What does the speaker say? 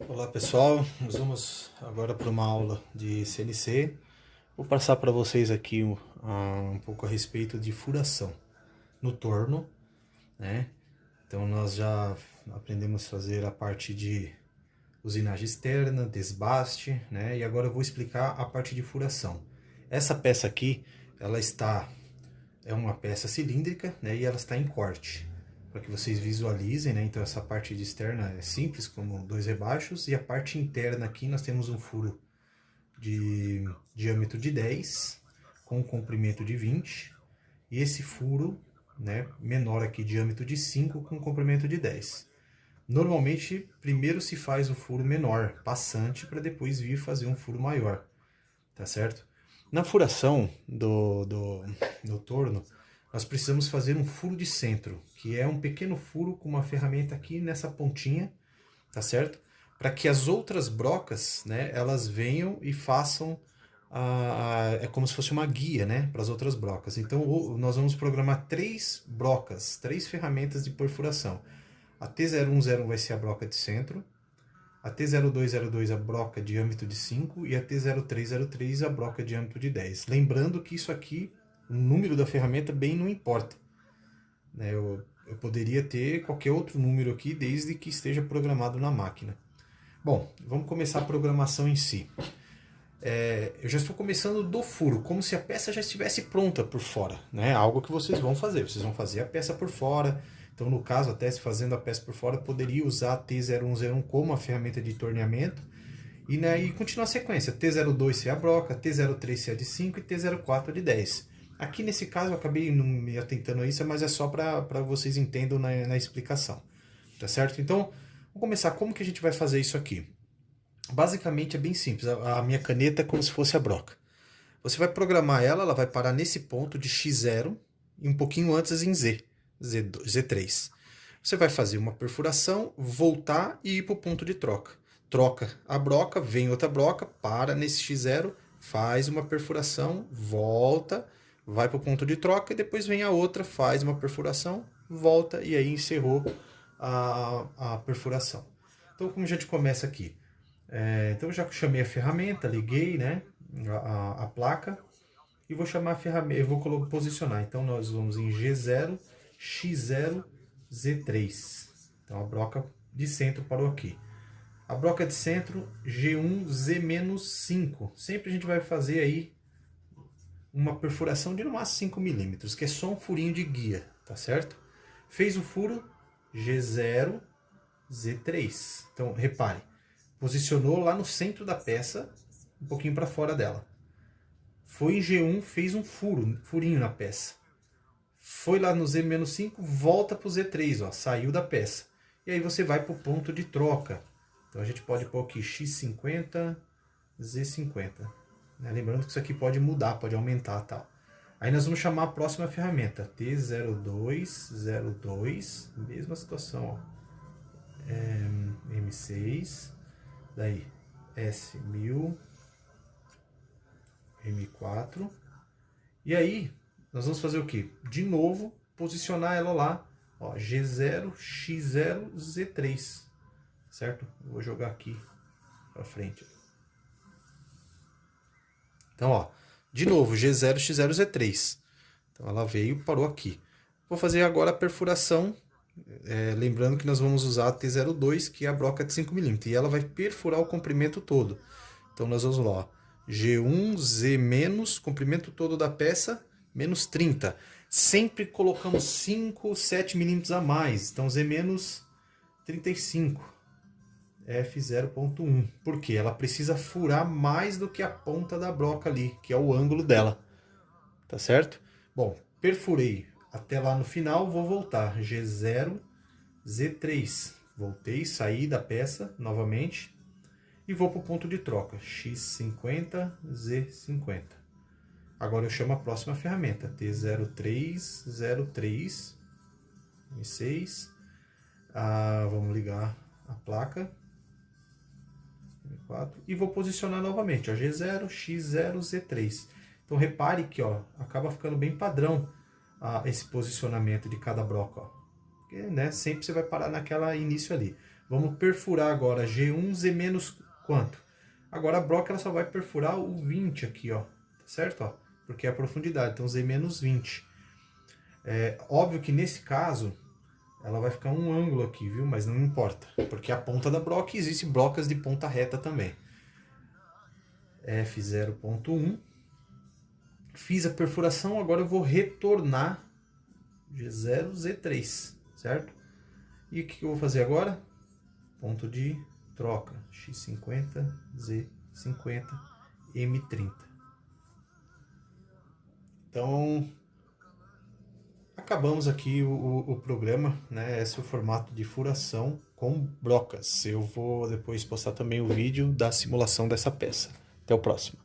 Olá pessoal, nós vamos agora para uma aula de CNC. Vou passar para vocês aqui um pouco a respeito de furação no torno, né? Então nós já aprendemos a fazer a parte de usinagem externa, desbaste, né? E agora eu vou explicar a parte de furação. Essa peça aqui, é uma peça cilíndrica, né? E ela está em corte, para que vocês visualizem, né? Então essa parte de externa é simples, como dois rebaixos, e a parte interna aqui nós temos um furo de diâmetro de 10, com comprimento de 20, e esse furo, né, menor aqui, diâmetro de 5, com comprimento de 10. Normalmente, primeiro se faz o furo menor, passante, para depois vir fazer um furo maior, tá certo? Na furação do torno, nós precisamos fazer um furo de centro, que é um pequeno furo com uma ferramenta aqui nessa pontinha, tá certo? Para que as outras brocas, né, elas venham e façam é como se fosse uma guia, né, para as outras brocas. Então nós vamos programar três brocas, três ferramentas de perfuração. A T010 vai ser a broca de centro, a T0202 a broca de diâmetro de 5 e a T0303 a broca de diâmetro de 10. Lembrando que isso aqui, o número da ferramenta bem não importa, né? Eu poderia ter qualquer outro número aqui desde que esteja programado na máquina. Bom, vamos começar a programação em si. Eu já estou começando do furo, como se a peça já estivesse pronta por fora, né? Algo que vocês vão fazer a peça por fora. Então, no caso, até se fazendo a peça por fora, poderia usar a T0101 como a ferramenta de torneamento e, né, e continuar a sequência. T02 ser a broca, T03 ser a de 5 e T04 a de 10. Aqui nesse caso eu acabei não me atentando a isso, mas é só para vocês entendam na explicação, tá certo? Então, vamos começar. Como que a gente vai fazer isso aqui? Basicamente é bem simples, a minha caneta é como se fosse a broca. Você vai programar ela, ela vai parar nesse ponto de x0 e um pouquinho antes em Z3. Você vai fazer uma perfuração, voltar e ir para o ponto de troca. Troca a broca, vem outra broca, para nesse x0, faz uma perfuração, volta, vai para o ponto de troca e depois vem a outra, faz uma perfuração, volta e aí encerrou a perfuração. Então como a gente começa aqui? Então eu já chamei a ferramenta, liguei, né, a placa e vou chamar a ferramenta, eu vou posicionar. Então nós vamos em G0, X0, Z3. Então a broca de centro parou aqui. A broca de centro, G1, Z-5. Sempre a gente vai fazer aí uma perfuração de no máximo 5 milímetros, que é só um furinho de guia, tá certo? Fez o furo, G0, Z3. Então repare, posicionou lá no centro da peça, um pouquinho para fora dela. Foi em G1, fez um furinho na peça. Foi lá no Z-5, volta para o Z3, ó, saiu da peça. E aí você vai para o ponto de troca. Então a gente pode pôr aqui X50, Z50. Né? Lembrando que isso aqui pode mudar, pode aumentar e tal. Aí nós vamos chamar a próxima ferramenta, T0202, mesma situação, ó. M6, daí S1000, M4. E aí, nós vamos fazer o quê? De novo, posicionar ela lá, ó, G0, X0, Z3, certo? Eu vou jogar aqui para frente. Então, ó, de novo, G0, X0, Z3. Então, ela veio e parou aqui. Vou fazer agora a perfuração, lembrando que nós vamos usar a T02, que é a broca de 5 mm, e ela vai perfurar o comprimento todo. Então, nós vamos lá, ó, G1, Z-, comprimento todo da peça, menos 30. Sempre colocamos 5, 7 milímetros a mais. Então, Z menos 35. F0.1. Por quê? Ela precisa furar mais do que a ponta da broca ali, que é o ângulo dela. Tá certo? Bom, perfurei até lá no final, vou voltar. G0, Z3. Voltei, saí da peça novamente e vou para o ponto de troca. X50, Z50. Agora eu chamo a próxima ferramenta, T0303, M6. Vamos ligar a placa, M4, e vou posicionar novamente, ó, G0, X0, Z3. Então repare que, ó, acaba ficando bem padrão esse posicionamento de cada broca, ó. Porque, né, sempre você vai parar naquela início ali. Vamos perfurar agora G1, Z menos quanto? Agora a broca ela só vai perfurar o 20 aqui, ó, tá certo? Ó, porque é a profundidade, então Z menos 20. Óbvio que nesse caso ela vai ficar um ângulo aqui, viu? Mas não importa, porque a ponta da broca existe brocas de ponta reta também. F0.1. Fiz a perfuração, agora eu vou retornar G0, Z3, certo? E o que eu vou fazer agora? Ponto de troca, X50, Z50, M30. Então, acabamos aqui o programa, né? Esse é o formato de furação com brocas. Eu vou depois postar também o vídeo da simulação dessa peça. Até o próximo.